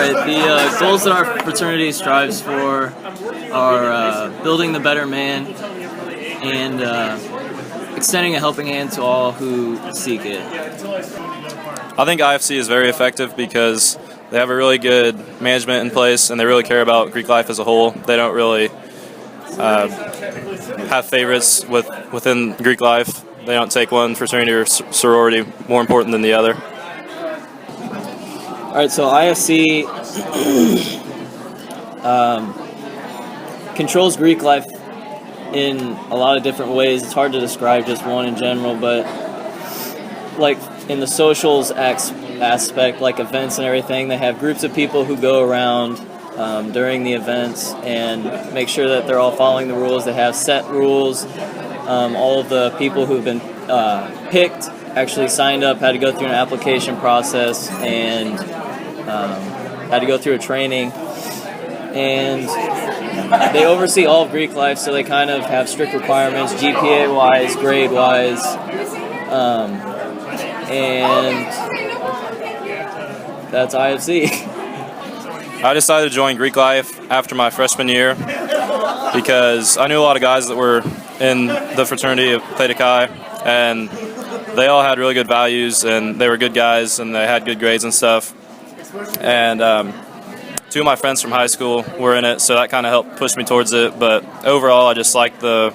Alright, the goals that our fraternity strives for are building the better man and extending a helping hand to all who seek it. I think IFC is very effective because they have a really good management in place and they really care about Greek life as a whole. They don't really have favorites within Greek life. They don't take one fraternity or sorority more important than the other. Alright, so IFC controls Greek life in a lot of different ways. It's hard to describe just one in general, but like in the socials aspect, like events and everything, they have groups of people who go around during the events and make sure that they're all following the rules. They have set rules. All of the people who've been picked actually signed up, had to go through an application process, and had to go through a training. And they oversee all of Greek life, so they kind of have strict requirements, GPA-wise, grade-wise, and that's IFC. I decided to join Greek life after my freshman year because I knew a lot of guys that were in the fraternity of Theta Chi, and they all had really good values, and they were good guys, and they had good grades and stuff. And two of my friends from high school were in it, so that kind of helped push me towards it. But overall, I just liked the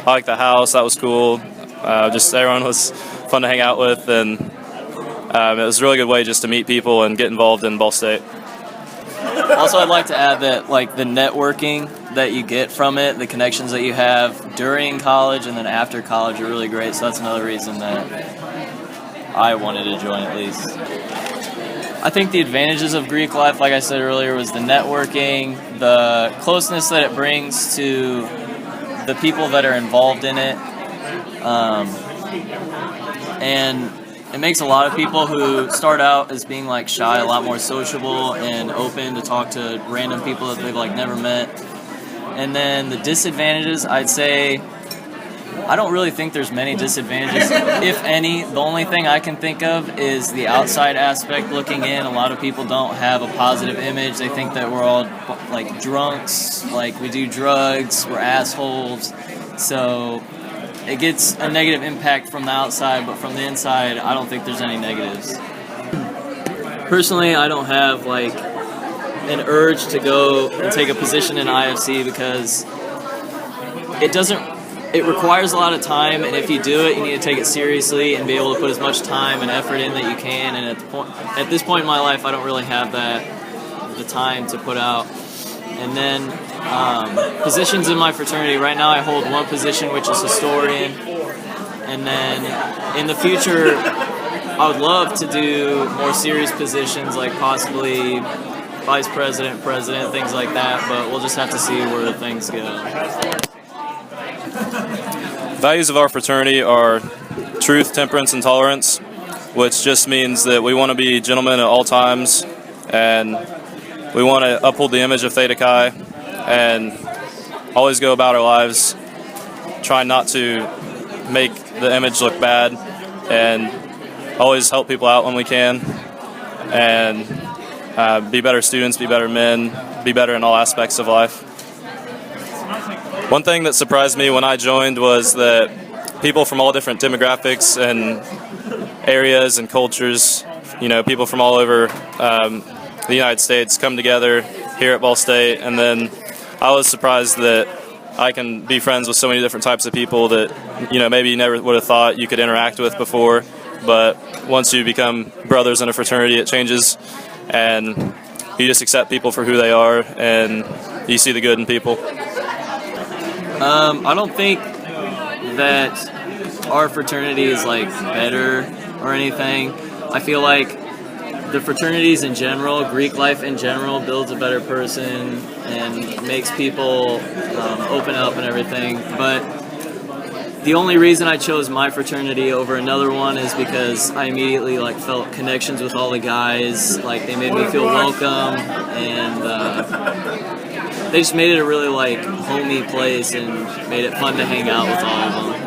house. That was cool. Just everyone was fun to hang out with, and it was a really good way just to meet people and get involved in Ball State. Also, I'd like to add that like the networking that you get from it, the connections that you have during college and then after college are really great. So that's another reason that I wanted to join at least. I think the advantages of Greek life, like I said earlier, was the networking, the closeness that it brings to the people that are involved in it, and it makes a lot of people who start out as being like shy a lot more sociable and open to talk to random people that they've like never met. And then the disadvantages, I'd say I don't really think there's many disadvantages, if any. The only thing I can think of is the outside aspect looking in. A lot of people don't have a positive image. They think that we're all like drunks, like we do drugs, we're assholes. So it gets a negative impact from the outside, but from the inside, I don't think there's any negatives. Personally, I don't have like an urge to go and take a position in IFC because it requires a lot of time, and if you do it, you need to take it seriously and be able to put as much time and effort in that you can. And at this point in my life, I don't really have the time to put out. And then positions in my fraternity. Right now I hold one position, which is historian. And then in the future, I would love to do more serious positions, like possibly vice president, president, things like that. But we'll just have to see where things go. Values of our fraternity are truth, temperance, and tolerance, which just means that we want to be gentlemen at all times, and we want to uphold the image of Theta Chi and always go about our lives trying not to make the image look bad, and always help people out when we can, and be better students, be better men, be better in all aspects of life. One thing that surprised me when I joined was that people from all different demographics and areas and cultures, people from all over the United States come together here at Ball State, and then I was surprised that I can be friends with so many different types of people that maybe you never would have thought you could interact with before, but once you become brothers in a fraternity, it changes, and you just accept people for who they are, and you see the good in people. I don't think that our fraternity is like better or anything. I feel like the fraternities in general, Greek life in general, builds a better person and makes people open up and everything. But the only reason I chose my fraternity over another one is because I immediately felt connections with all the guys. Like they made me feel welcome, and they just made it a really homey place and made it fun to hang out with all of them.